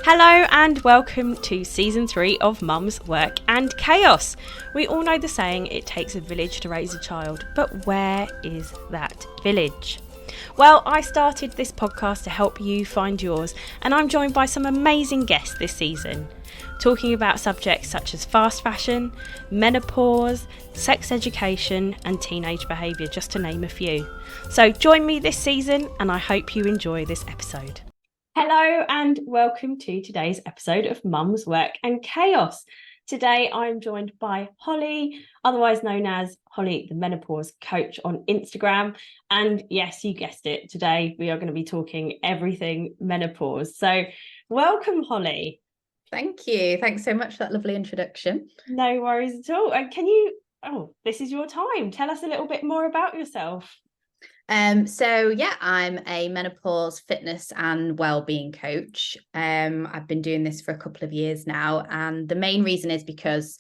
Hello and welcome to season 3 of Mum's Work and Chaos. We all know the saying, it takes a village to raise a child, but where is that village? Well, I started this podcast to help you find yours, and I'm joined by some amazing guests this season, talking about subjects such as fast fashion, menopause, sex education and teenage behaviour, just to name a few. So join me this season and I hope you enjoy this episode. Hello and welcome to today's episode of Mum's Work and Chaos. Today I'm joined by Holly, otherwise known as Holly the Menopause Coach on Instagram. And yes, you guessed it, today we are going to be talking everything menopause. So welcome, Holly. Thank you. Thanks so much for that lovely introduction. No worries at all. This is your time. Tell us a little bit more about yourself. I'm a menopause fitness and wellbeing coach. I've been doing this for a couple of years now, and the main reason is because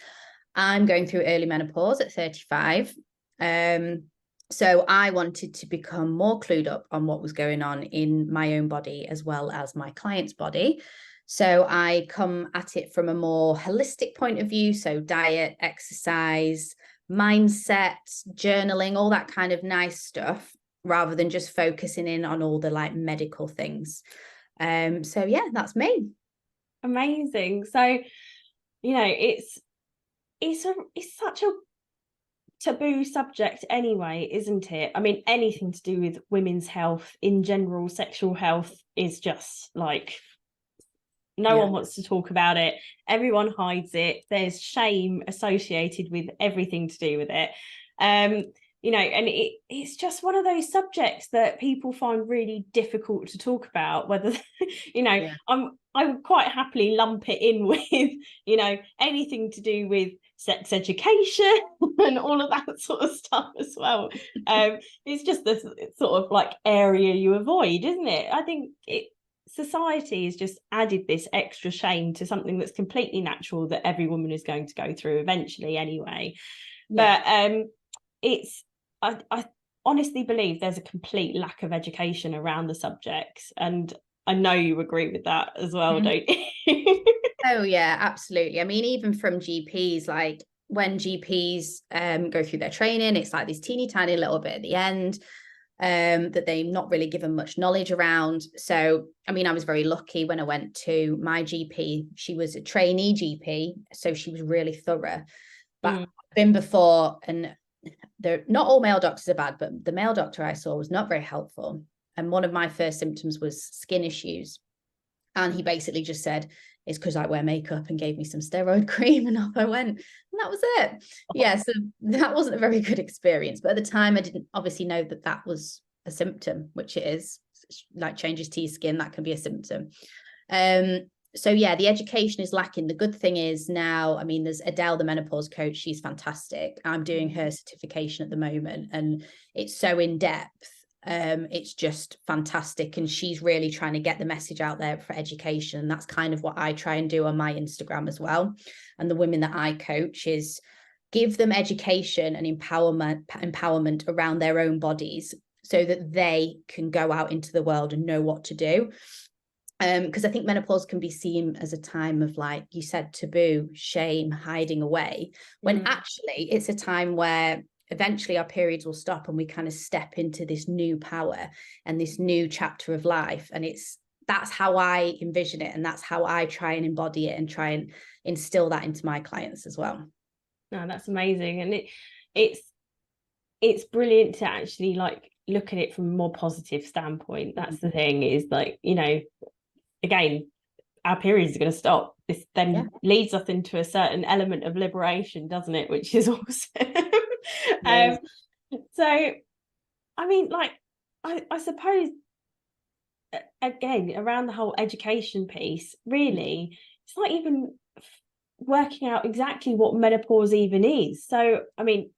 I'm going through early menopause at 35. So I wanted to become more clued up on what was going on in my own body as well as my client's body. So I come at it from a more holistic point of view. So diet, exercise, mindset, journaling, all that kind of nice stuff, rather than just focusing in on all the like medical things. That's me. Amazing. So, it's such a taboo subject anyway, isn't it? I mean, anything to do with women's health in general, sexual health is just like no one wants to talk about it. Everyone hides it. There's shame associated with everything to do with it. And it's just one of those subjects that people find really difficult to talk about, whether, I would quite happily lump it in with, anything to do with sex education and all of that sort of stuff as well. It's just this sort of like area you avoid, isn't it? I think society has just added this extra shame to something that's completely natural that every woman is going to go through eventually anyway. Yeah. But I honestly believe there's a complete lack of education around the subjects, and I know you agree with that as well, don't you? Oh yeah, absolutely. I mean, even from GPs, like when GPs go through their training, it's like this teeny tiny little bit at the end that they're not really given much knowledge around. So, I mean, I was very lucky when I went to my GP. She was a trainee GP, so she was really thorough. But I've been before, and not all male doctors are bad, but the male doctor I saw was not very helpful. And one of my first symptoms was skin issues. And he basically just said, it's because I wear makeup, and gave me some steroid cream, and off I went. And that was it. Yeah, so that wasn't a very good experience. But at the time, I didn't obviously know that that was a symptom, which it is. Like changes to your skin, that can be a symptom. The education is lacking. The good thing is now, I mean, there's Adele, the menopause coach. She's fantastic. I'm doing her certification at the moment, and it's so in depth. It's just fantastic, and she's really trying to get the message out there for education, and that's kind of what I try and do on my Instagram as well. And the women that I coach is give them education and empowerment around their own bodies, so that they can go out into the world and know what to do. Because I think menopause can be seen as a time of, like you said, taboo, shame, hiding away, when actually it's a time where eventually our periods will stop and we kind of step into this new power and this new chapter of life. And that's how I envision it, and that's how I try and embody it and try and instill that into my clients as well. No, that's amazing. And it's brilliant to actually like look at it from a more positive standpoint. That's the thing, is like, again, our periods are going to stop. This then leads us into a certain element of liberation, doesn't it? Which is awesome. So, I mean, like, I suppose, again, around the whole education piece, really, it's not even working out exactly what menopause even is. So, I mean,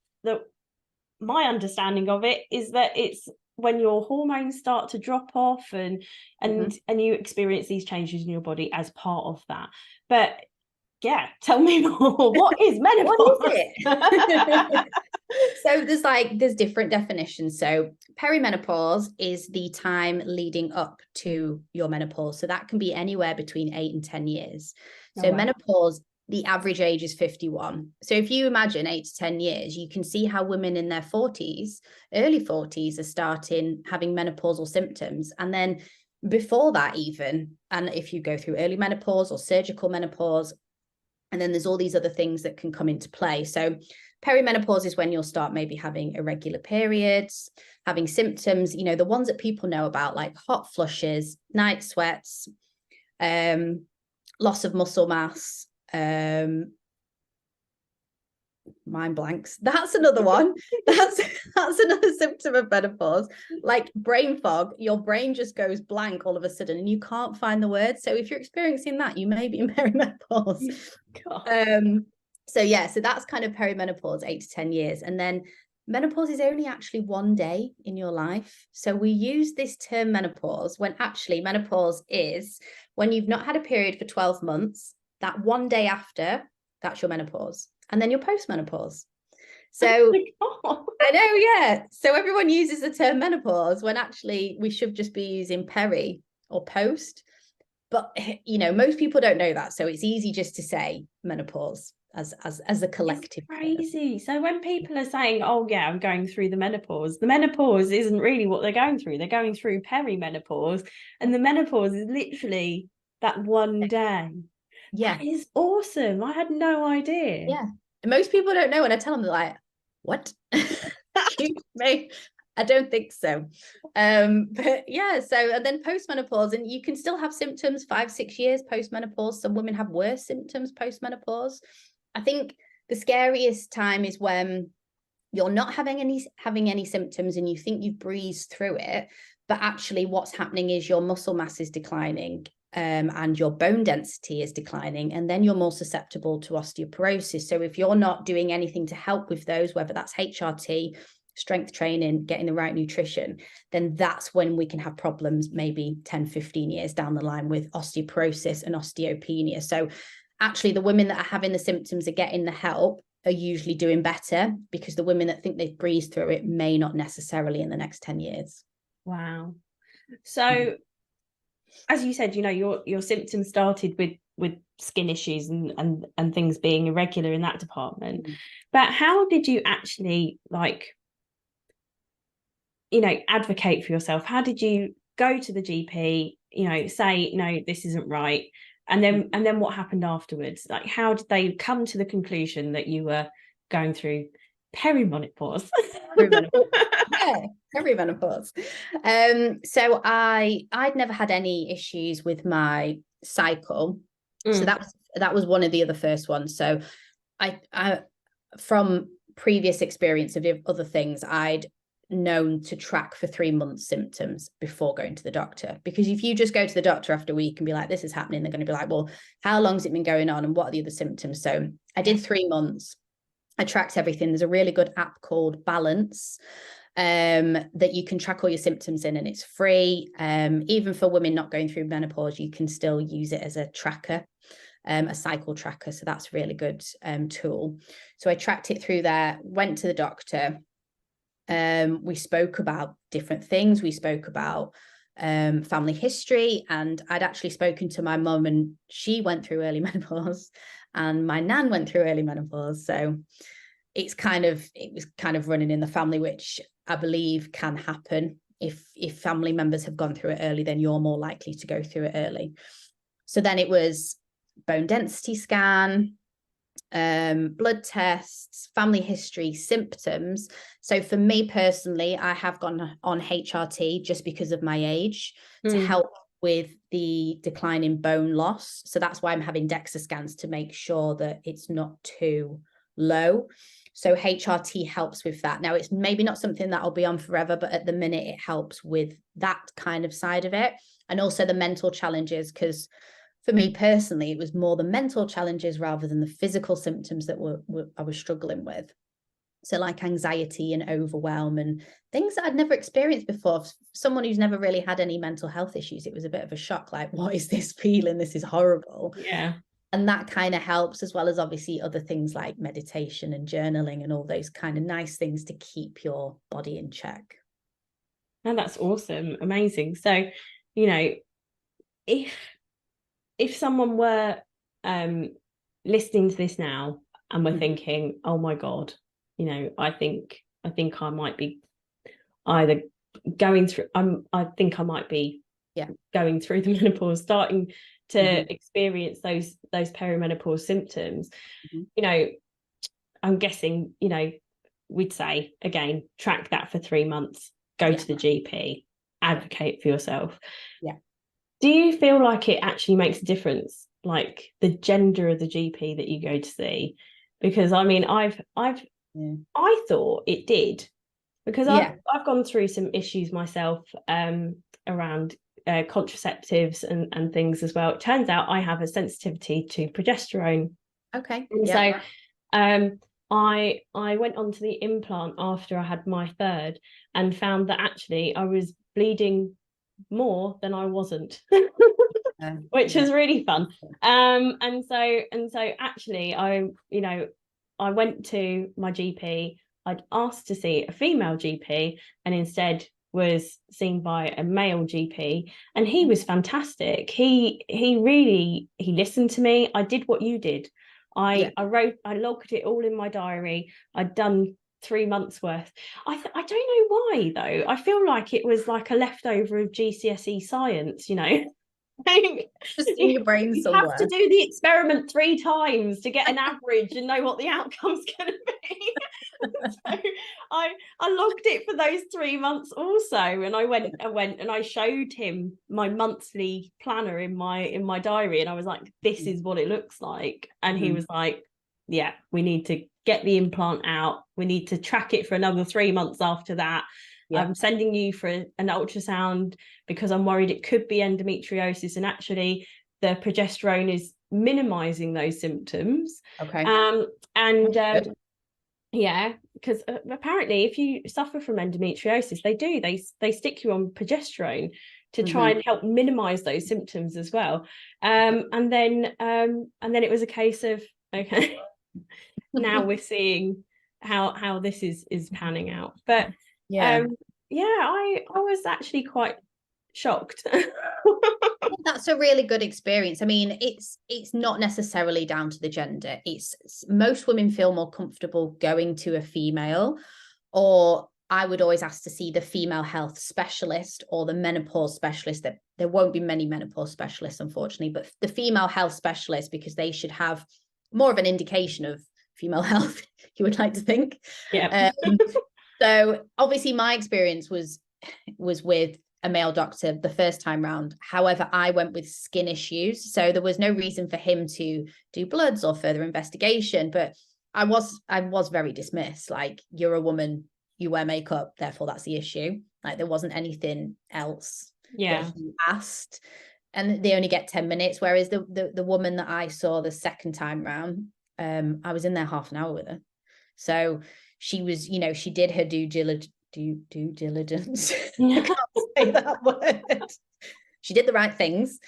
my understanding of it is that it's when your hormones start to drop off and you experience these changes in your body as part of that. But yeah, tell me more. What is menopause? What is it? So there's different definitions. So perimenopause is the time leading up to your menopause. So that can be anywhere between 8 and 10 years. So wow. menopause, the average age is 51. So if you imagine 8 to 10 years, you can see how women in their 40s, early 40s, are starting having menopausal symptoms. And then before that even, and if you go through early menopause or surgical menopause, and then there's all these other things that can come into play. So perimenopause is when you'll start maybe having irregular periods, having symptoms, the ones that people know about, like hot flushes, night sweats, loss of muscle mass, mind blanks. That's another one. That's another symptom of menopause. Like brain fog, your brain just goes blank all of a sudden and you can't find the words. So if you're experiencing that, you may be in perimenopause. So that's kind of perimenopause, 8 to 10 years. And then menopause is only actually one day in your life. So we use this term menopause when actually menopause is when you've not had a period for 12 months, that one day after, that's your menopause. And then you're postmenopause. So I know, yeah. So everyone uses the term menopause when actually we should just be using peri or post. But most people don't know that. So it's easy just to say menopause as a collective. It's crazy. So when people are saying, oh yeah, I'm going through the menopause isn't really what they're going through. They're going through perimenopause, and the menopause is literally that one day. Yeah. That is awesome. I had no idea. Yeah. And most people don't know. And I tell them, they're like, what? Excuse me. I don't think so. But yeah, so and then postmenopause, and you can still have symptoms 5-6 years postmenopause. Some women have worse symptoms postmenopause. I think the scariest time is when you're not having any symptoms and you think you've breezed through it, but actually what's happening is your muscle mass is declining. And your bone density is declining, and then you're more susceptible to osteoporosis. So if you're not doing anything to help with those, whether that's HRT, strength training, getting the right nutrition, then that's when we can have problems maybe 10-15 years down the line with osteoporosis and osteopenia. So actually the women that are having the symptoms are getting the help are usually doing better, because the women that think they've breezed through it may not necessarily in the next 10 years. Wow. So as you said, your symptoms started with skin issues and things being irregular in that department. But how did you actually advocate for yourself? How did you go to the GP, say, no, this isn't right? And then what happened afterwards? Like, how did they come to the conclusion that you were going through perimenopause? Yeah, perimenopause. So I'd never had any issues with my cycle. So that was one of the other first ones. So I from previous experience of other things, I'd known to track for 3 months symptoms before going to the doctor, because if you just go to the doctor after a week and be like, this is happening, they're going to be like, well, how long's it been going on and what are the other symptoms? So I did 3 months. I tracked everything. There's a really good app called Balance that you can track all your symptoms in, and it's free. Even for women not going through menopause, you can still use it as a tracker, a cycle tracker. So that's a really good tool. So I tracked it through there, went to the doctor. We spoke about different things. We spoke about family history, and I'd actually spoken to my mum, and she went through early menopause, and my nan went through early menopause. So it was kind of running in the family, which I believe can happen. If family members have gone through it early, then you're more likely to go through it early. So then it was bone density scan, blood tests, family history, symptoms. So for me personally, I have gone on HRT just because of my age to help with the decline in bone loss. So that's why I'm having DEXA scans to make sure that it's not too low. So HRT helps with that. Now, it's maybe not something that I'll be on forever, but at the minute it helps with that kind of side of it. And also the mental challenges, because for me personally, it was more the mental challenges rather than the physical symptoms that I was struggling with. So like anxiety and overwhelm and things that I'd never experienced before. Someone who's never really had any mental health issues, it was a bit of a shock. Like, what is this feeling? This is horrible. Yeah. And that kind of helps, as well as obviously other things like meditation and journaling and all those kind of nice things to keep your body in check. And that's awesome. Amazing. So, you know, if someone were listening to this now and were thinking, oh my God, you know, I think I might be either going through, I think I might be going through the menopause, starting to experience those perimenopause symptoms, you know, I'm guessing, you know, we'd say, again, track that for 3 months, go to the GP, advocate for yourself. Do you feel like it actually makes a difference, like the gender of the GP that you go to see? Because I mean, I thought it did, because I've gone through some issues myself around contraceptives and things as well. It turns out I have a sensitivity to progesterone. Okay. And so I went on to the implant after I had my third, and found that actually I was bleeding more than I wasn't. Which was really fun. And so actually I went to my GP. I'd asked to see a female GP, and instead was seen by a male GP, and he was fantastic. He listened to me. I did what you did. I logged it all in my diary. I'd done 3 months worth. I don't know why though. I feel like it was like a leftover of GCSE science, you know. Just in your brain somewhere. You have to do the experiment 3 times to get an average and know what the outcome's going to be. So I logged it for those 3 months also, and I went and I showed him my monthly planner in my diary, and I was like, this is what it looks like. And he was like, yeah, we need to get the implant out, we need to track it for another 3 months after that. I'm sending you for an ultrasound because I'm worried it could be endometriosis, and actually the progesterone is minimizing those symptoms. Yeah, because apparently if you suffer from endometriosis, they stick you on progesterone to try and help minimize those symptoms as well. And then it was a case of, okay, now we're seeing how this is panning out. But I was actually quite shocked. That's a really good experience. I mean, it's not necessarily down to the gender. It's most women feel more comfortable going to a female, or I would always ask to see the female health specialist or the menopause specialist. That there won't be many menopause specialists, unfortunately, but the female health specialist, because they should have more of an indication of female health, you would like to think. So obviously my experience was with a male doctor the first time round. However, I went with skin issues, so there was no reason for him to do bloods or further investigation. But I was very dismissed. Like, you're a woman, you wear makeup, therefore that's the issue. Like, there wasn't anything else that he asked, and they only get 10 minutes. Whereas the woman that I saw the second time round, I was in there half an hour with her. So she was, you know, she did her due diligence. I can't say that word. She did the right things.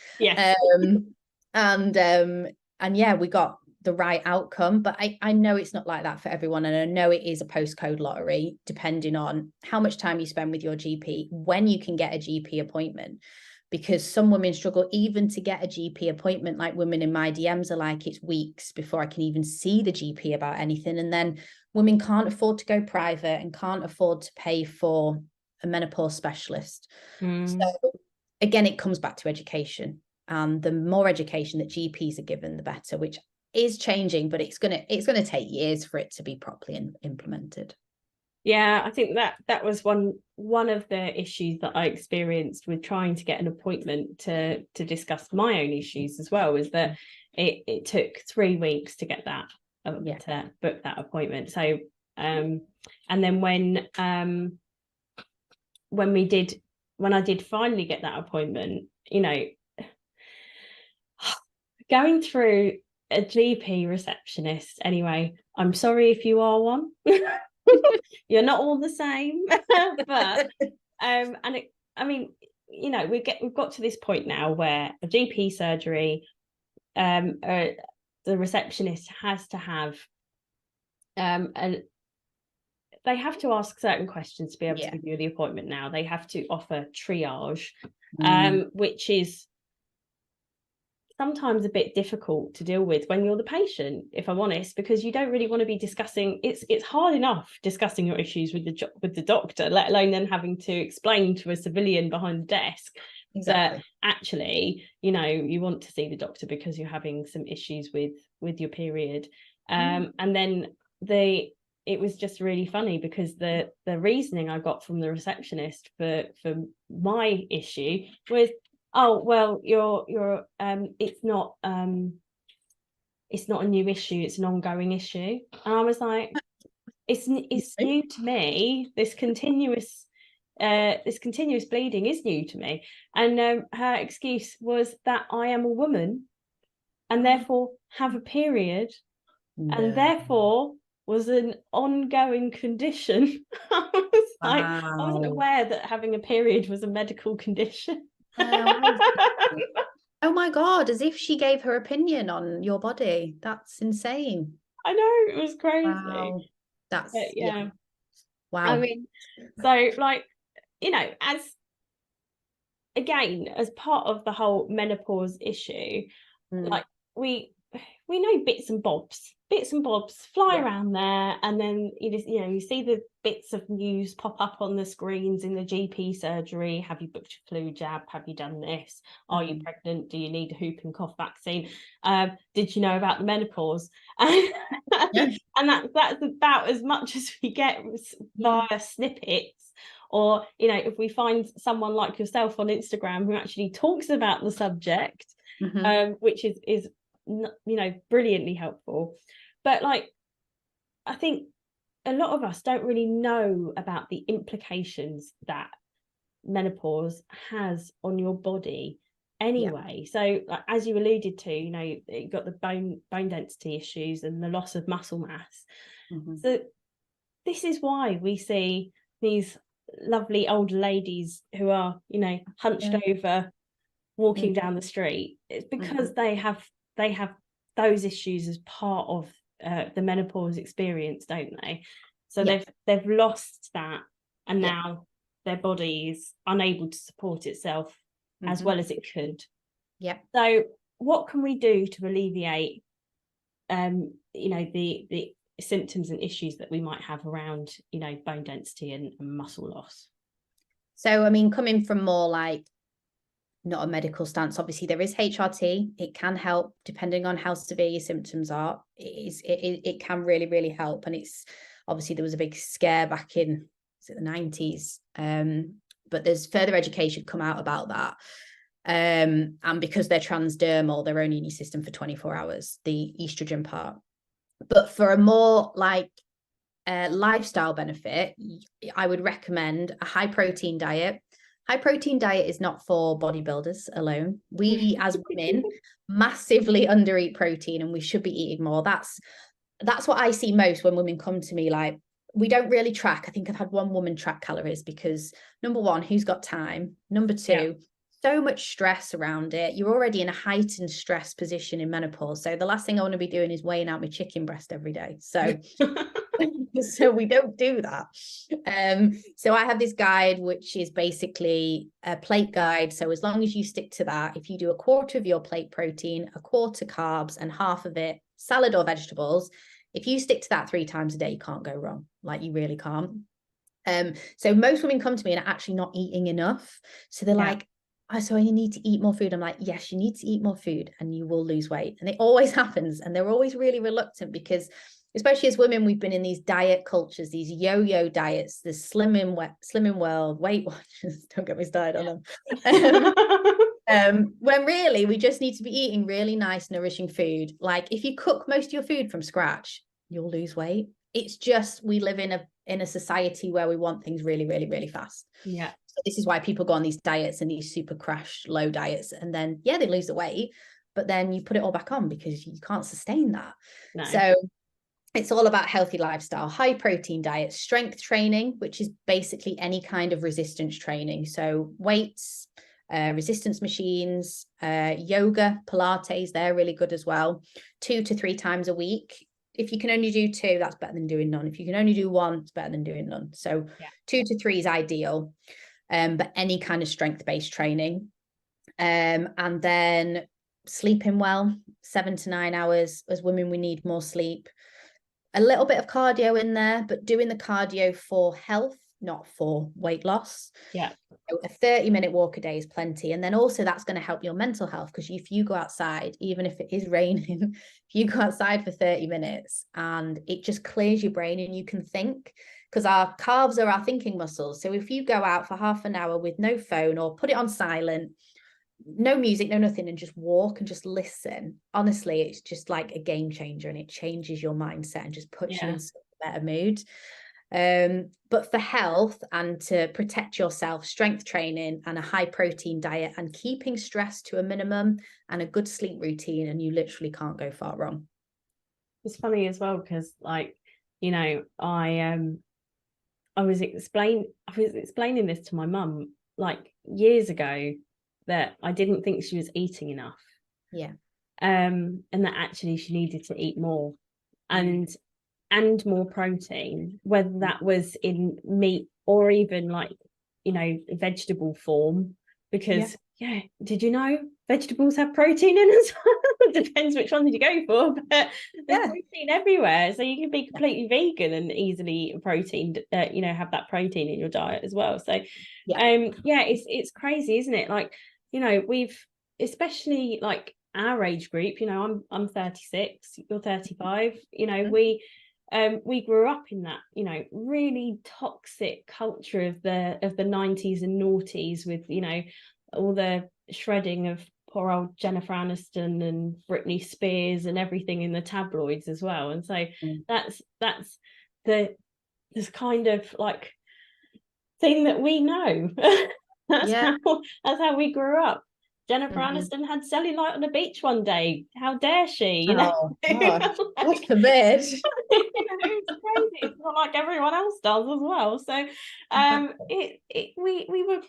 And yeah, we got the right outcome. But I know it's not like that for everyone, and I know it is a postcode lottery, depending on how much time you spend with your GP, when you can get a GP appointment. Because some women struggle even to get a GP appointment. Like, women in my DMs are like, it's weeks before I can even see the GP about anything. And then women can't afford to go private and can't afford to pay for a menopause specialist. So again, it comes back to education. And the more education that GPs are given, the better, which is changing, but it's gonna take years for it to be properly implemented. Yeah, I think that was one of the issues that I experienced with trying to get an appointment to discuss my own issues as well, is that it took 3 weeks to get that to book that appointment. So and then when I did finally get that appointment, you know, going through a GP receptionist, anyway, I'm sorry if you are one. You're not all the same. But I mean, you know, we've got to this point now where a GP surgery, the receptionist has to have and they have to ask certain questions to be able to give you the appointment. Now they have to offer triage, which is sometimes a bit difficult to deal with when you're the patient, if I'm honest, because you don't really want to be discussing. It's hard enough discussing your issues with the doctor, let alone then having to explain to a civilian behind the desk that actually, you know, you want to see the doctor because you're having some issues with your period. And then it was just really funny because the reasoning I got from the receptionist for my issue was, oh well, you're it's not a new issue, it's an ongoing issue. And I was like, it's new to me. This continuous bleeding is new to me. And her excuse was that I am a woman and therefore have a period, and therefore was an ongoing condition. I was like, I wasn't aware that having a period was a medical condition. Oh my God, as if she gave her opinion on your body. That's insane. I know, it was crazy. Wow. That's yeah. Wow. I mean, so like, you know, as part of the whole menopause issue, like we know bits and bobs fly around there, and then you see the bits of news pop up on the screens in the GP surgery. Have you booked your flu jab? Have you done this? Are you pregnant? Do you need a whooping cough vaccine? Did you know about the menopause? And that's about as much as we get via snippets. Or, you know, if we find someone like yourself on Instagram who actually talks about the subject, which is you know, brilliantly helpful. But like, I think a lot of us don't really know about the implications that menopause has on your body anyway. So like, as you alluded to, you know, you've got the bone density issues and the loss of muscle mass. So this is why we see these lovely old ladies who are, you know, hunched over walking down the street. It's because they have those issues as part of the menopause experience, don't they? So they've lost that, and now their body is unable to support itself as well as it could. So what can we do to alleviate you know, the symptoms and issues that we might have around, you know, bone density and muscle loss? So I mean, coming from more like not a medical stance, obviously there is HRT. It can help depending on how severe your symptoms are. It can really help. And it's obviously, there was a big scare back in the 90s, but there's further education come out about that. And because they're transdermal, they're only in your system for 24 hours, the estrogen part. But for a more like lifestyle benefit, I would recommend a high protein diet. High protein diet is not for bodybuilders alone. We as women massively undereat protein, and we should be eating more. That's what I see most when women come to me. Like, we don't really track. I think I've had one woman track calories because, number one, who's got time? Number two, so much stress around it. You're already in a heightened stress position in menopause. So the last thing I want to be doing is weighing out my chicken breast every day. So so we don't do that. So I have this guide, which is basically a plate guide. So as long as you stick to that, if you do a quarter of your plate protein, a quarter carbs, and half of it salad or vegetables, if you stick to that 3 times a day, you can't go wrong. Like, you really can't. So most women come to me and are actually not eating enough. So they're like, oh, so I need to eat more food. I'm like, yes, you need to eat more food and you will lose weight. And it always happens. And they're always really reluctant because, especially as women, we've been in these diet cultures, these yo-yo diets, the slimming world, Weight Watchers, don't get me started on them. When really we just need to be eating really nice, nourishing food. Like, if you cook most of your food from scratch, you'll lose weight. It's just, we live in a society where we want things really fast. Yeah. So this is why people go on these diets and these super crash low diets, and then they lose the weight, but then you put it all back on because you can't sustain that. No. So it's all about healthy lifestyle, high protein diet, strength training, which is basically any kind of resistance training. So weights, resistance machines, yoga, Pilates, they're really good as well. 2 to 3 times a week. If you can only do 2, that's better than doing none. If you can only do 1, it's better than doing none. So 2 to 3 is ideal. But any kind of strength-based training. And then sleeping well, 7 to 9 hours. As women, we need more sleep. A little bit of cardio in there, but doing the cardio for health, not for weight loss. Yeah. So a 30-minute walk a day is plenty. And then also that's going to help your mental health, because if you go outside, even if it is raining, if you go outside for 30 minutes and it just clears your brain and you can think, because our calves are our thinking muscles. So if you go out for half an hour with no phone or put it on silent, no music, no nothing, and just walk and just listen, honestly, it's just like a game changer, and it changes your mindset and just puts you in a better mood. But for health and to protect yourself, strength training and a high protein diet and keeping stress to a minimum and a good sleep routine, and you literally can't go far wrong. It's funny as well, because like, you know, I was explaining this to my mum like years ago, that I didn't think she was eating enough. Yeah. And that actually she needed to eat more, and more protein, whether that was in meat or even like, you know, vegetable form, because did you know vegetables have protein in as well? Depends which one you go for, but there's protein everywhere, so you can be completely vegan and easily eat protein, you know, have that protein in your diet as well. So it's crazy, isn't it? Like, you know, we've, especially like our age group, you know, I'm 36, you're 35, you know, we grew up in that, you know, really toxic culture of the 90s and noughties, with, you know, all the shredding of poor old Jennifer Aniston and Britney Spears and everything in the tabloids as well. And so that's this kind of like thing that we know. That's how we grew up. Jennifer Aniston had cellulite on the beach one day. How dare she? You know, God forbid. It's crazy. It's not like everyone else does as well. So, we were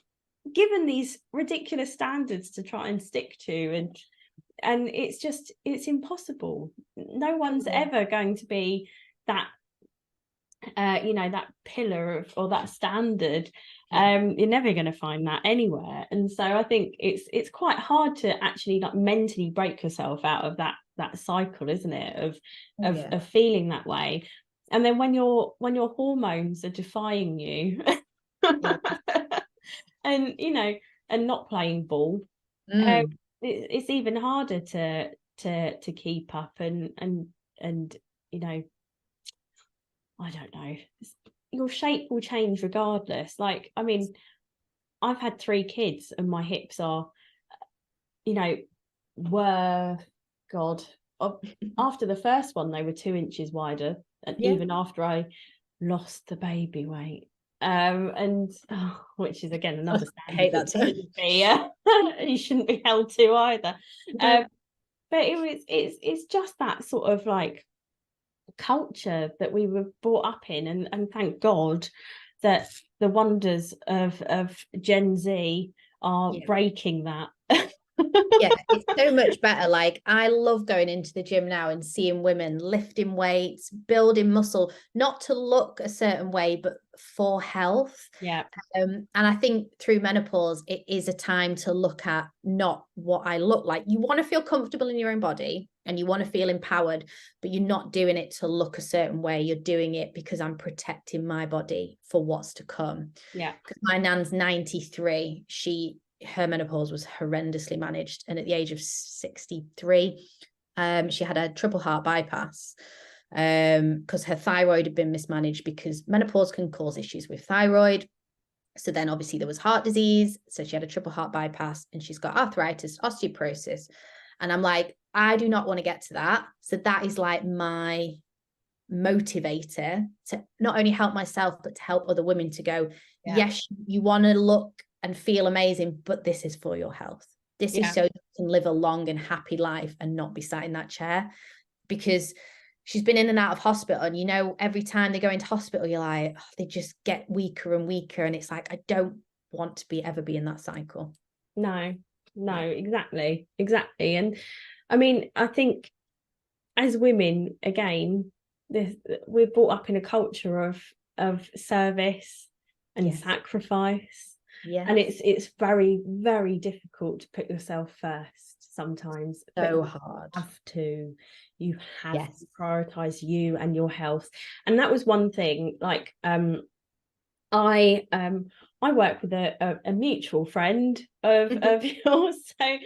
given these ridiculous standards to try and stick to, and it's impossible. No one's ever going to be that, you know, that pillar of, or that standard. You're never going to find that anywhere. And so I think it's quite hard to actually like mentally break yourself out of that cycle, isn't it, of feeling that way. And then when your hormones are defying you, and you know, and not playing ball, it's even harder to keep up, and you know, I don't know, your shape will change regardless. Like, I mean, I've had 3 kids and my hips are, you know, after the first one, they were 2 inches wider, and even after I lost the baby weight, and which is again another standard. I hate that term. You shouldn't be held to either. But it's just that sort of like culture that we were brought up in, and thank God that the wonders of Gen Z are breaking that. It's so much better. Like, I love going into the gym now and seeing women lifting weights, building muscle, not to look a certain way, but for health. And I think through menopause, it is a time to look at not what I look like. You want to feel comfortable in your own body and you want to feel empowered, but you're not doing it to look a certain way. You're doing it because I'm protecting my body for what's to come. Because my nan's 93. Her menopause was horrendously managed, and at the age of 63, she had a triple heart bypass, because her thyroid had been mismanaged, because menopause can cause issues with thyroid. So then obviously there was heart disease, so she had a triple heart bypass, and she's got arthritis, osteoporosis. And I'm like, I do not want to get to that. So that is like my motivator to not only help myself, but to help other women to go, yes, you want to look and feel amazing, but this is for your health. This is so you can live a long and happy life and not be sat in that chair. Because she's been in and out of hospital, and you know, every time they go into hospital, you're like, they just get weaker and weaker, and it's like, I don't want to ever be in that cycle. No, exactly. And I mean, I think as women, again, we're brought up in a culture of service and sacrifice. Yeah. And it's very, very difficult to put yourself first sometimes. So But hard. you have Yes. to prioritize you and your health. And that was one thing, like I work with a mutual friend of yours. So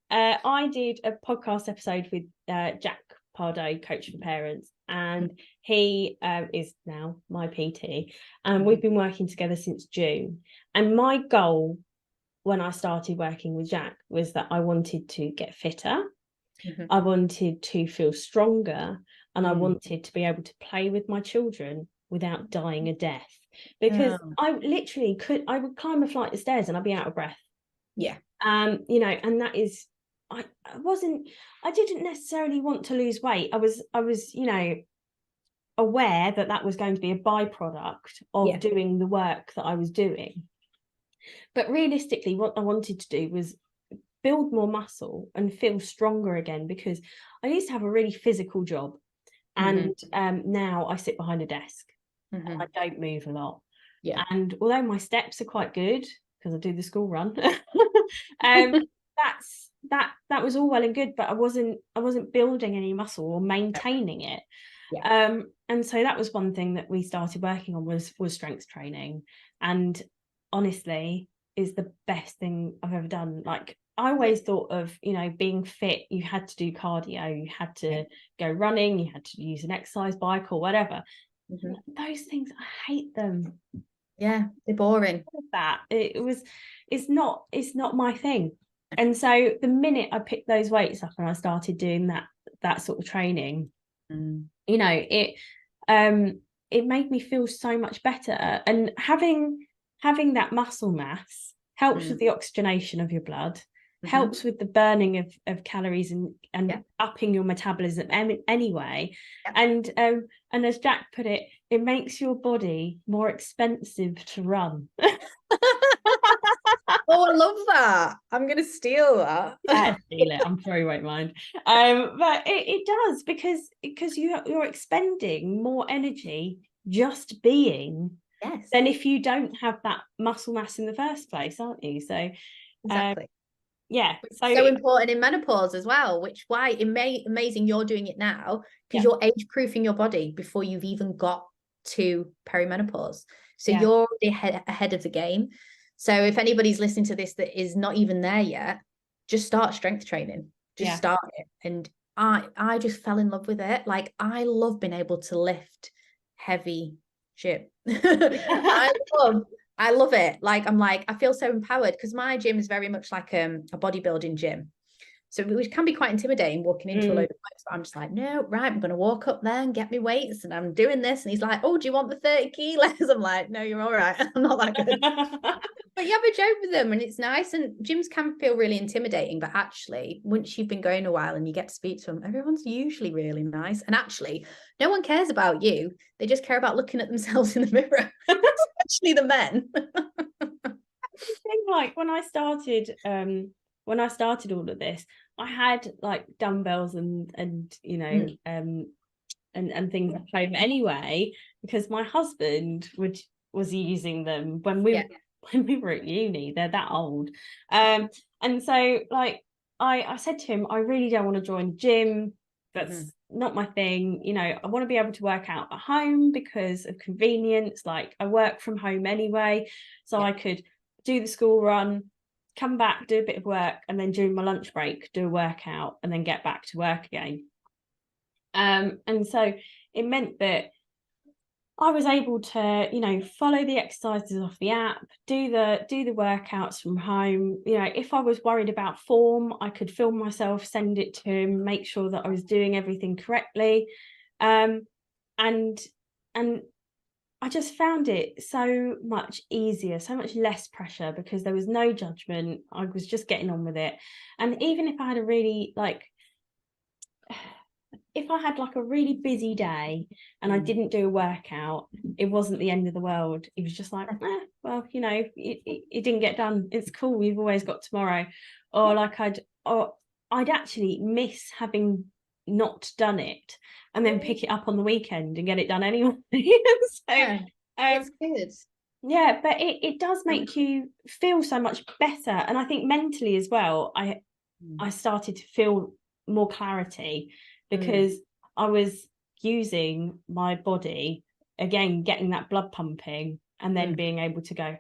I did a podcast episode with Jack Pardo, coach for parents, and he is now my PT, and we've been working together since June. And my goal when I started working with Jack was that I wanted to get fitter, I wanted to feel stronger, and I wanted to be able to play with my children without dying a death. Because I literally I would climb a flight of stairs and I'd be out of breath. Yeah. You know, and that is, I didn't necessarily want to lose weight. I was, you know, aware that that was going to be a byproduct of doing the work that I was doing. But realistically, what I wanted to do was build more muscle and feel stronger again, because I used to have a really physical job, and now I sit behind a desk. I don't move a lot. Yeah. And although my steps are quite good because I do the school run, that was all well and good, but I wasn't building any muscle or maintaining it. And so that was one thing that we started working on was strength training, and honestly is the best thing I've ever done. Like, I always thought of, you know, being fit, you had to do cardio, you had to go running, you had to use an exercise bike or whatever. Those things, I hate them. Yeah, they're boring. It's not my thing. And so the minute I picked those weights up and I started doing that sort of training, you know, it made me feel so much better. And having that muscle mass helps with the oxygenation of your blood, helps with the burning of calories and upping your metabolism anyway. And as Jack put it, it makes your body more expensive to run. Oh, I love that. I'm gonna steal that. Steal it. I'm sure you won't mind. But it does, because you're expending more energy just being than if you don't have that muscle mass in the first place, aren't you? So Exactly. Yeah. So important in menopause as well, which why amazing you're doing it now, because you're age proofing your body before you've even got to perimenopause. So you're ahead of the game. So if anybody's listening to this that is not even there yet, just start strength training. Just start it. And I just fell in love with it. Like, I love being able to lift heavy shit. I love it. Like, I'm like, I feel so empowered, because my gym is very much like a bodybuilding gym. So it can be quite intimidating walking into a load of weights, but I'm just like, no, right, I'm going to walk up there and get me weights, and I'm doing this. And he's like, oh, do you want the 30 kilos? I'm like, no, you're all right. I'm not that good. But you have a joke with them and it's nice. And gyms can feel really intimidating, but actually, once you've been going a while and you get to speak to them, everyone's usually really nice. And actually, no one cares about you. They just care about looking at themselves in the mirror, especially the men. Like, when I started all of this, I had like dumbbells and you know and things at home anyway, because my husband was using them when we were at uni. They're that old. And so, like, I said to him, I really don't want to join a gym. That's not my thing. You know, I want to be able to work out at home because of convenience. Like, I work from home anyway, so I could do the school run, come back, do a bit of work, and then during my lunch break do a workout, and then get back to work again. And so it meant that I was able to, you know, follow the exercises off the app, do the workouts from home. You know, if I was worried about form, I could film myself, send it to him, make sure that I was doing everything correctly. And I just found it so much easier, so much less pressure, because there was no judgment. I was just getting on with it. And even if I had a really, like, if I had like a really busy day and I didn't do a workout, it wasn't the end of the world. It was just like, well, you know, it didn't get done. It's cool. We've always got tomorrow. Or like I'd actually miss having not done it and then pick it up on the weekend and get it done anyway. So that's good. yeah, but it does make you feel so much better. And I think mentally as well, I started to feel more clarity because I was using my body again, getting that blood pumping and then being able to go,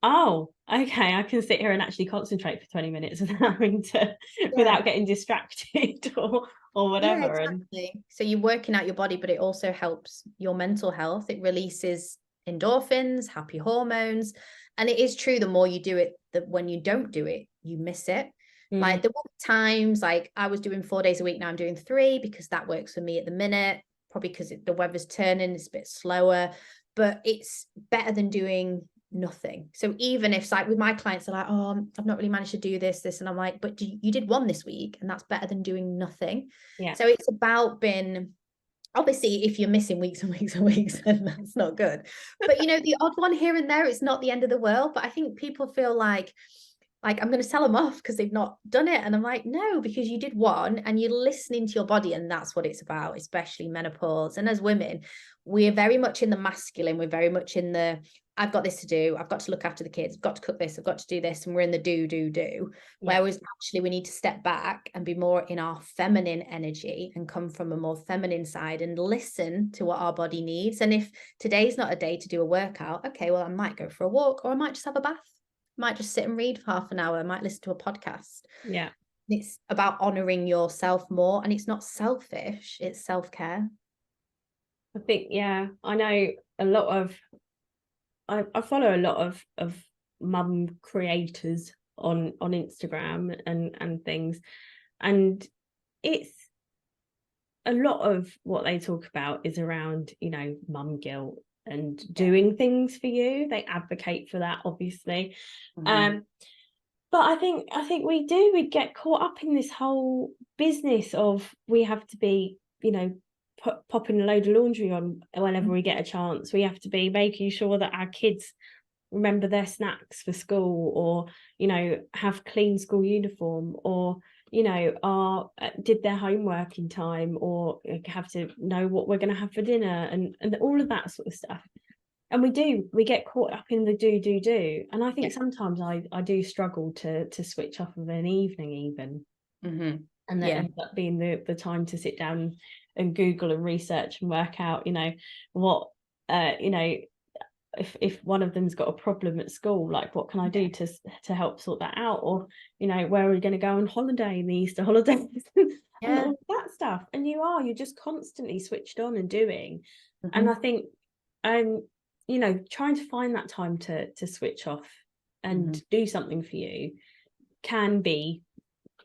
oh, okay, I can sit here and actually concentrate for 20 minutes without having to without getting distracted or whatever. Yeah, exactly. So you're working out your body, but it also helps your mental health. It releases endorphins, happy hormones. And it is true, the more you do it, that when you don't do it, you miss it. Like there were times like I was doing 4 days a week, now I'm doing 3 because that works for me at the minute, probably because the weather's turning, it's a bit slower, but it's better than doing nothing. So even if like with my clients, they're like, oh, I've not really managed to do this, and I'm like, but you did 1 this week, and that's better than doing nothing. Yeah. So it's about being, obviously, if you're missing weeks and weeks and weeks, then that's not good. But you know, the odd one here and there, it's not the end of the world. But I think people feel like I'm going to tell them off because they've not done it. And I'm like, no, because you did 1 and you're listening to your body. And that's what it's about, especially menopause. And as women, we're very much in the masculine. We're very much in the, I've got this to do. I've got to look after the kids. I've got to cook this. I've got to do this. And we're in the do. Yeah. Whereas actually we need to step back and be more in our feminine energy and come from a more feminine side and listen to what our body needs. And if today's not a day to do a workout, okay, well, I might go for a walk or I might just have a bath. Might just sit and read for half an hour, might listen to a podcast. Yeah. It's about honoring yourself more, and it's not selfish, it's self-care. I think, yeah, I know a lot of I follow a lot of mum creators on Instagram and things, and it's a lot of what they talk about is around, you know, mum guilt and doing things for you. They advocate for that, obviously. But I think we get caught up in this whole business of we have to be, you know, popping a load of laundry on whenever we get a chance. We have to be making sure that our kids remember their snacks for school, or, you know, have clean school uniform, or, you know, did their homework in time, or have to know what we're going to have for dinner, and all of that sort of stuff. And we get caught up in the do. And I think sometimes I do struggle to switch off of an evening even. And that ends up being the time to sit down and Google and research and work out, you know, what, you know, if one of them's got a problem at school, like what can I do to help sort that out? Or, you know, where are we going to go on holiday in the Easter holidays? And all that stuff. And you're just constantly switched on and doing. And I think, you know, trying to find that time to switch off and do something for you can be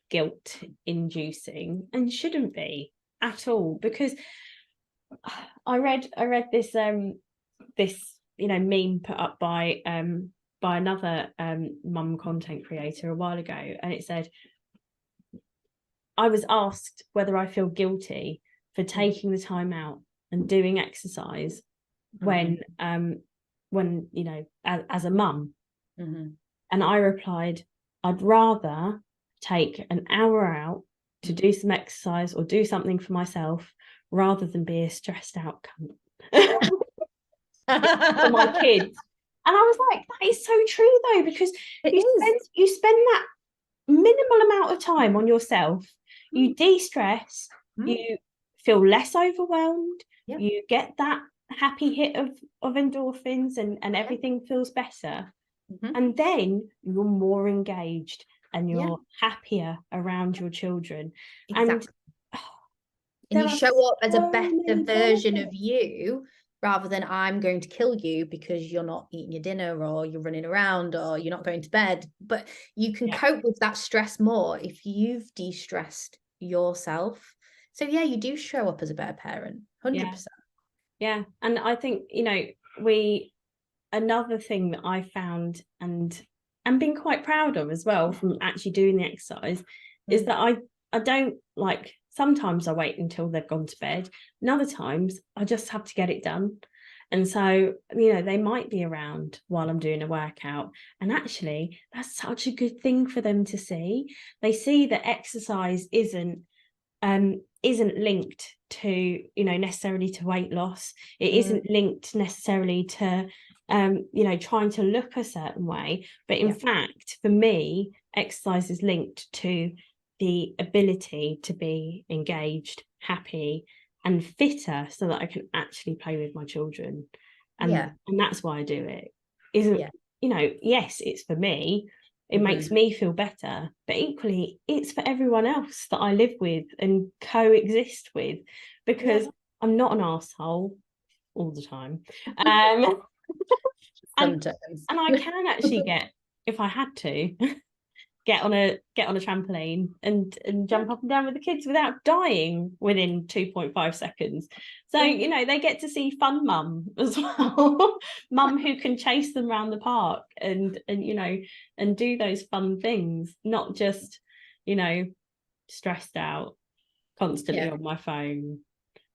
guilt inducing and shouldn't be at all, because I read this you know, meme put up by another mum content creator a while ago, and it said, I was asked whether I feel guilty for taking the time out and doing exercise when you know, as a mum. And I replied, I'd rather take an hour out to do some exercise or do something for myself rather than be a stressed out cunt for my kids. And I was like, that is so true though, because you spend that minimal amount of time on yourself, you de-stress, you feel less overwhelmed, you get that happy hit of endorphins, and everything feels better. And then you're more engaged and you're happier around your children. And you show up as a better version of you, rather than I'm going to kill you because you're not eating your dinner, or you're running around, or you're not going to bed. But you can cope with that stress more if you've de-stressed yourself. So yeah, you do show up as a better parent, 100%. Yeah. And I think, you know, another thing that I found and been quite proud of as well from actually doing the exercise is that I don't like sometimes I wait until they've gone to bed, and other times I just have to get it done. And so, they might be around while I'm doing a workout. And actually, that's such a good thing for them to see. They see that exercise isn't linked to, necessarily to weight loss. It isn't linked necessarily to, trying to look a certain way. But in fact, for me, exercise is linked to the ability to be engaged, happy, and fitter, so that I can actually play with my children. And that's why I do it. Yes, it's for me. It makes me feel better, but equally it's for everyone else that I live with and coexist with, because I'm not an asshole all the time. And I can actually if I had to, get on a trampoline and jump up and down with the kids without dying within 2.5 seconds. So they get to see fun mum as well. Mum who can chase them around the park and do those fun things, not just stressed out constantly on my phone,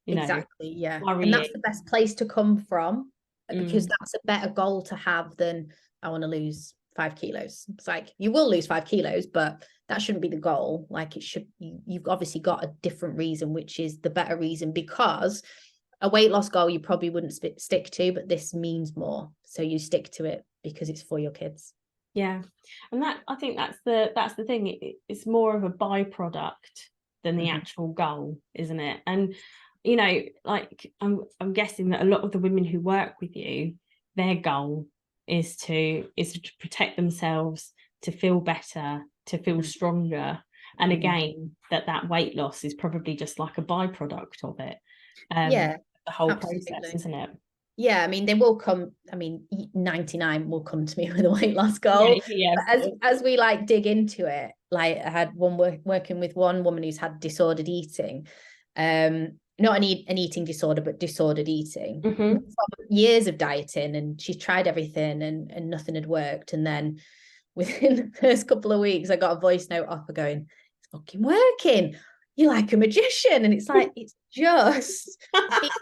exactly. worrying. And that's the best place to come from, because that's a better goal to have than I want to lose 5 kilos. It's like, you will lose 5 kilos, but that shouldn't be the goal. Like, it should, you've obviously got a different reason, which is the better reason, because a weight loss goal you probably wouldn't stick to, but this means more, so you stick to it because it's for your kids. And that, I think that's the thing. It's more of a byproduct than the actual goal, isn't it? And like, I'm guessing that a lot of the women who work with you, their goal is to protect themselves, to feel better, to feel stronger. And again, that weight loss is probably just like a byproduct of it. The whole process, isn't it? Yeah, I mean, they will come. I mean, 99 will come to me with a weight loss goal. But as we like dig into it, like, I had one working with one woman who's had disordered eating, not an eating disorder, but disordered eating. Years of dieting, and she's tried everything, and nothing had worked. And then within the first couple of weeks, I got a voice note off her going, "It's fucking working. You're like a magician." And it's like, it's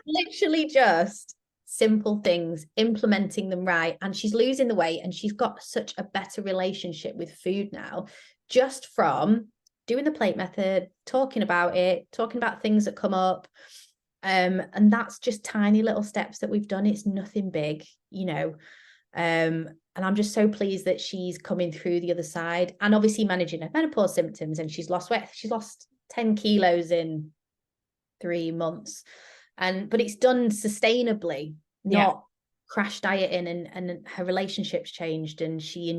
literally just simple things, implementing them right. And she's losing the weight, and she's got such a better relationship with food now, just from doing the plate method, talking about things that come up. And that's just tiny little steps that we've done. It's nothing big, and I'm just so pleased that she's coming through the other side, and obviously managing her menopause symptoms. And she's lost weight. She's lost 10 kilos in 3 months, but it's done sustainably, not crash dieting. And her relationships changed, and she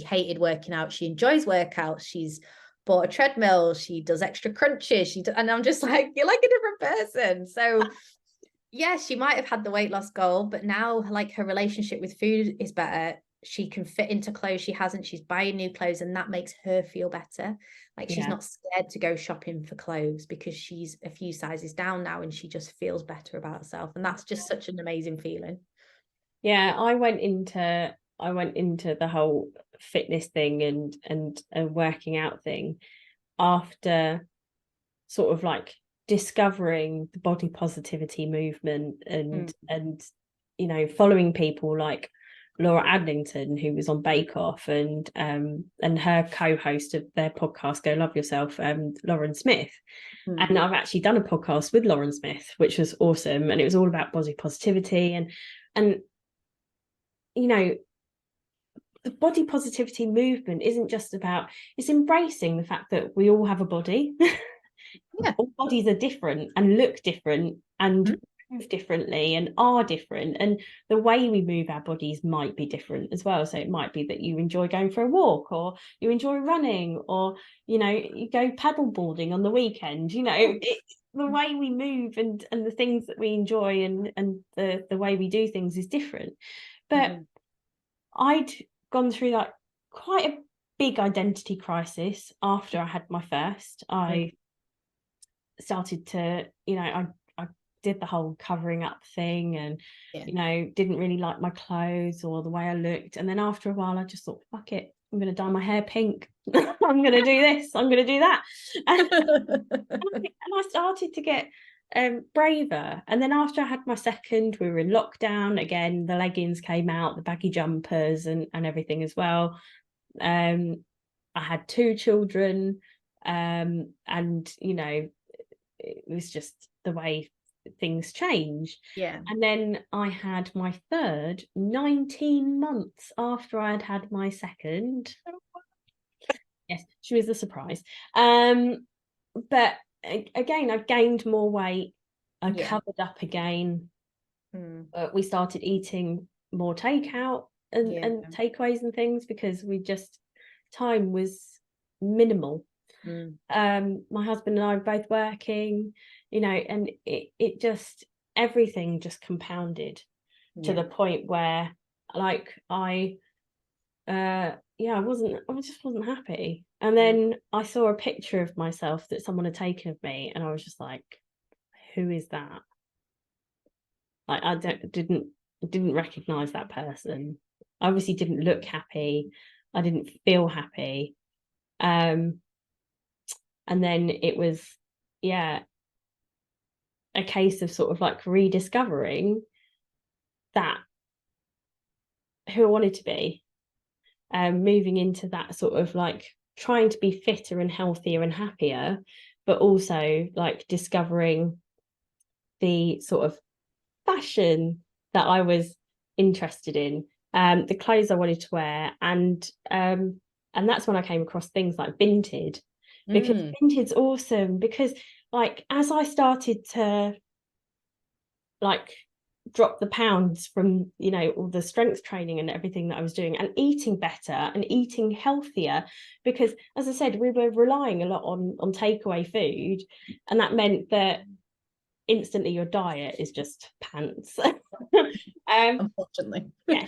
hated working out. She enjoys workouts. She's bought a treadmill. She does extra crunches. And I'm just like, you're like a different person. So yes, she might have had the weight loss goal, but now, like, her relationship with food is better. She can fit into clothes she hasn't. She's buying new clothes, and that makes her feel better. Like, she's not scared to go shopping for clothes because she's a few sizes down now, and she just feels better about herself. And that's just such an amazing feeling. I went into the whole fitness thing and working out thing after sort of like discovering the body positivity movement and following people like Laura Adlington, who was on Bake Off, and her co-host of their podcast, Go Love Yourself, Lauren Smith. And I've actually done a podcast with Lauren Smith, which was awesome, and it was all about body positivity and the body positivity movement isn't just about, it's embracing the fact that we all have a body. All bodies are different and look different and move differently and are different, and the way we move our bodies might be different as well. So it might be that you enjoy going for a walk, or you enjoy running, or you go paddle boarding on the weekend. The way we move and the things that we enjoy and the way we do things is different. But I'd gone through like quite a big identity crisis after I had my first. I started to, I did the whole covering up thing, and didn't really like my clothes or the way I looked. And then after a while I just thought, fuck it, I'm going to dye my hair pink. I'm going to do this, I'm going to do that. And I started to get braver. And then after I had my second, we were in lockdown again. The leggings came out, the baggy jumpers, and everything as well. I had 2 children, and you know, it was just the way things changed. Yeah. And then I had my third 19 months after I had my second. Yes, she was a surprise. But again, I gained more weight. I covered up again. We started eating more takeout and takeaways and things because time was minimal. My husband and I were both working, you know, and it just, everything just compounded to the point where, like, I just wasn't happy. And then I saw a picture of myself that someone had taken of me, and I was just like, who is that? Like, I didn't recognize that person. I obviously didn't look happy. I didn't feel happy. And then it was, a case of sort of like rediscovering that who I wanted to be, moving into that sort of like trying to be fitter and healthier and happier, but also like discovering the sort of fashion that I was interested in, the clothes I wanted to wear, and that's when I came across things like Vinted, because Vinted's awesome. Because like as I started to like drop the pounds from, you know, all the strength training and everything that I was doing, and eating better and eating healthier, because as I said, we were relying a lot on takeaway food, and that meant that instantly your diet is just pants. Unfortunately. Yeah.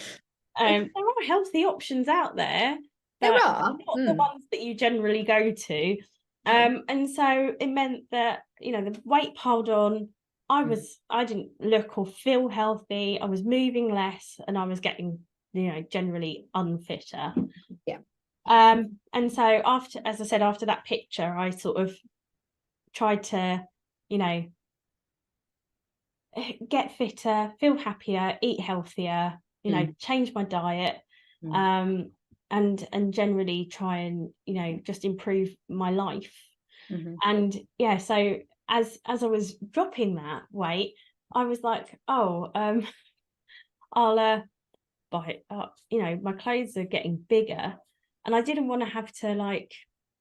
There are healthy options out there, There but are not the ones that you generally go to. And so it meant that, you know, the weight piled on. I didn't look or feel healthy. I was moving less, and I was getting, you know, generally unfitter. Yeah. And so after, as I said, after that picture, I sort of tried to, you know, get fitter, feel happier, eat healthier, you know, change my diet, and generally try and, you know, just improve my life. And so as I was dropping that weight, I was like, I'll buy it up. You know, my clothes are getting bigger, and I didn't want to have to like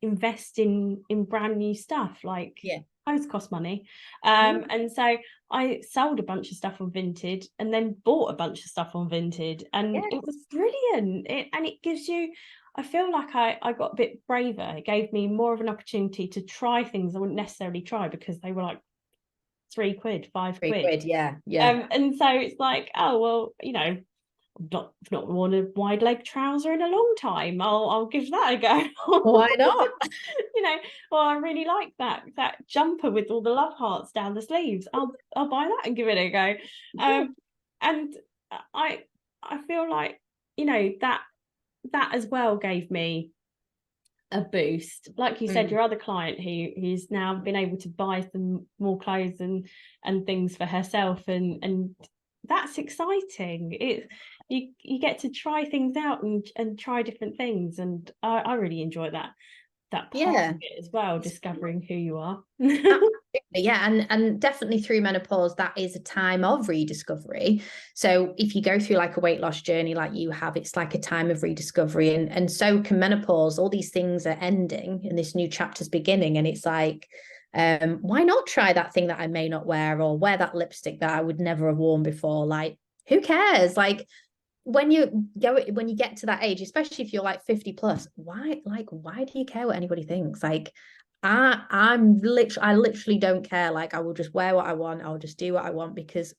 invest in brand new stuff. Like, clothes cost money. And so I sold a bunch of stuff on Vinted, and then bought a bunch of stuff on Vinted, and it was brilliant. It gives you, I feel like I got a bit braver. It gave me more of an opportunity to try things I wouldn't necessarily try because they were like £3, £5. Yeah. And so it's like, oh well, you know, I've not worn a wide leg trouser in a long time. I'll give that a go. Why not? You know, well, I really like that jumper with all the love hearts down the sleeves. I'll buy that and give it a go. And I feel like, you know, that as well gave me a boost. Like you said, your other client who's now been able to buy some more clothes and things for herself, and that's exciting. You get to try things out and try different things, and I really enjoy that part of it as well, discovering who you are. Yeah, and definitely through menopause, that is a time of rediscovery. So if you go through like a weight loss journey like you have, it's like a time of rediscovery, and so can menopause. All these things are ending and this new chapter's beginning, and it's like, why not try that thing that I may not wear, or wear that lipstick that I would never have worn before? Like, who cares? Like, when you get to that age, especially if you're like 50 plus, why do you care what anybody thinks? Like, I literally don't care. Like, I will just wear what I want. I'll just do what I want, because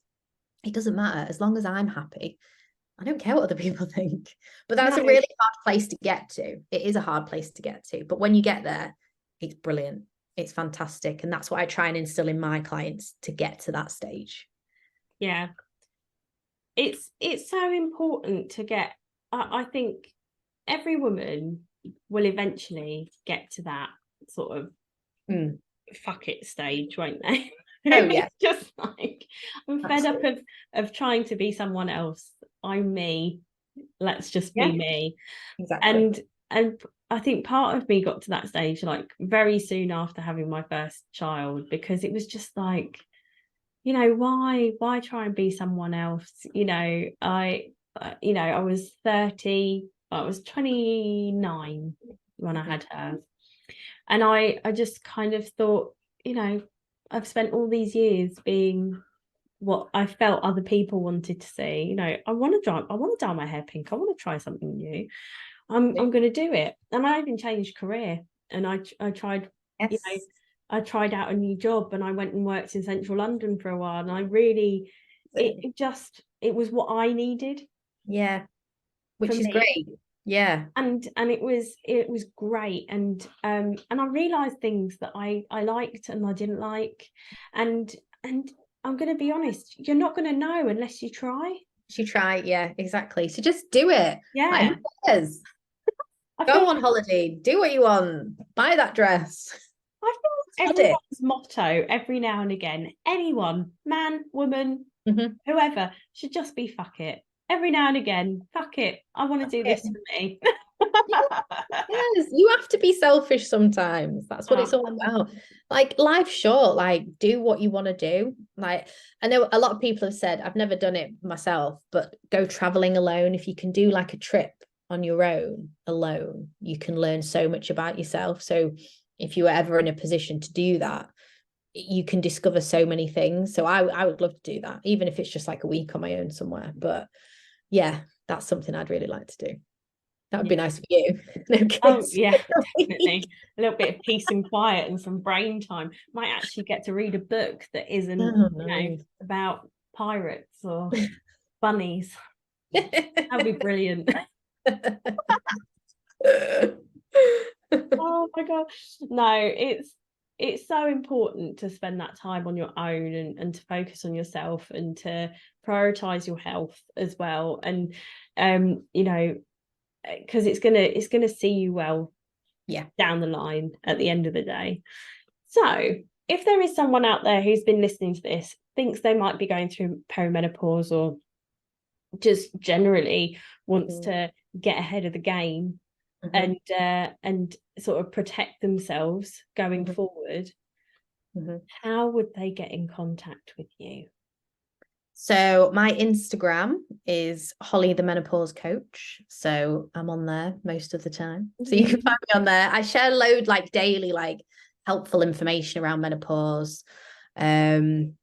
it doesn't matter as long as I'm happy. I don't care what other people think. But that's a really hard place to get to. It is a hard place to get to. But when you get there, it's brilliant. It's fantastic. And that's what I try and instill in my clients to get to that stage. Yeah. It's so important to get, I think every woman will eventually get to that sort of fuck it stage, won't they? Oh yeah, It's just like, I'm fed up absolutely. of trying to be someone else. I'm me. Let's just Yeah, be me. exactly. And I think part of me got to that stage like very soon after having my first child, because it was just like, why try and be someone else? I was 30, I was 29 when I Mhm. had her. And I just kind of thought, you know, I've spent all these years being what I felt other people wanted to see. I want to dye my hair pink. I want to try something new. I'm going to do it. And I even changed career. And I tried, Yes. I tried out a new job, and I went and worked in central London for a while. And I really, it was what I needed Yeah, for which is me. great. Yeah. And it was great. And I realized things that I liked and I didn't like. And I'm going to be honest, you're not going to know unless you try. She tried. Yeah, exactly. So just do it. Like, Yeah. who cares? I feel Go on holiday, do what you want, buy that dress. I feel like Sod it. everyone's motto every now and again, anyone, man, woman, Mhm. whoever, should just be fuck it. Every now and again, fuck it. I want to do this for me. Yes, you have to be selfish sometimes. That's what it's Oh, all about. Like, life's short. Like, do what you want to do. Like, I know a lot of people have said, I've never done it myself, but go traveling alone. If you can do like a trip on your own, alone, you can learn so much about yourself. So, if you were ever in a position to do that, you can discover so many things. So, I would love to do that, even if it's just like a week on my own somewhere. But yeah, that's something I'd really like to do. That would be yeah. nice for you. No Oh, kids. yeah, definitely. A little bit of peace and quiet and some brain time. Might actually get to read a book that isn't, Oh, no. about pirates or bunnies. That'd be brilliant. Oh my God. No, it's so important to spend that time on your own, and to focus on yourself, and to prioritize your health as well. And because it's gonna see you well Yeah. down the line at the end of the day. So if there is someone out there who's been listening to this, thinks they might be going through perimenopause, or just generally wants Mhm. to get ahead of the game, Mhm. and sort of protect themselves going Mhm. forward, Mhm. how would they get in contact with you? So my Instagram is Holly the Menopause Coach. So I'm on there most of the time. So you can find me on there. I share load like daily, like helpful information around menopause. Um,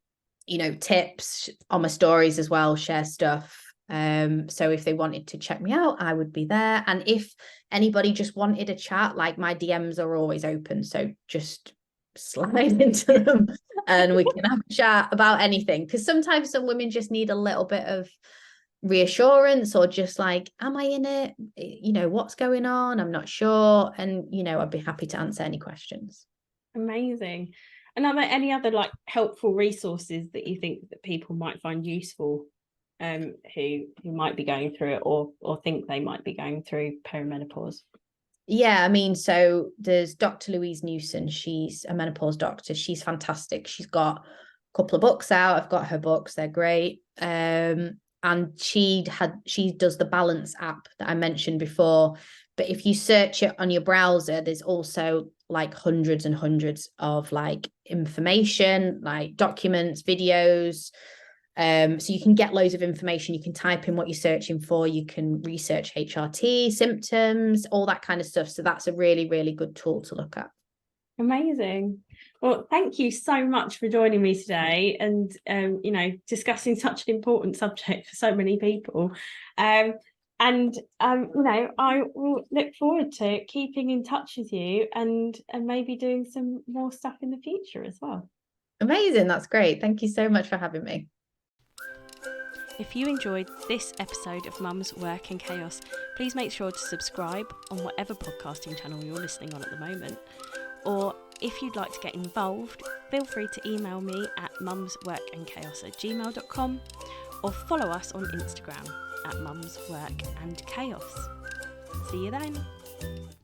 tips on my stories as well, share stuff. So if they wanted to check me out, I would be there. And if anybody just wanted a chat, like my DMs are always open. So just slide into them and we can have a chat about anything. Because sometimes some women just need a little bit of reassurance, or just like, am I in it? What's going on? I'm not sure. And, I'd be happy to answer any questions. Amazing. And are there any other like helpful resources that you think that people might find useful, who might be going through it, or think they might be going through perimenopause? Yeah, I mean, so there's Dr. Louise Newson. She's a menopause doctor. She's fantastic. She's got a couple of books out. I've got her books. They're great. And she does the Balance app that I mentioned before. But if you search it on your browser, there's also like hundreds and hundreds of like information, like documents, videos. So you can get loads of information. You can type in what you're searching for. You can research HRT, symptoms, all that kind of stuff. So that's a really, really good tool to look at. Amazing. Well, thank you so much for joining me today, and discussing such an important subject for so many people. And I will look forward to keeping in touch with you, and maybe doing some more stuff in the future as well. Amazing. That's great. Thank you so much for having me. If you enjoyed this episode of Mum's Work and Chaos, please make sure to subscribe on whatever podcasting channel you're listening on at the moment. Or if you'd like to get involved, feel free to email me at mumsworkandchaos@gmail.com, or follow us on Instagram at mumsworkandchaos. See you then.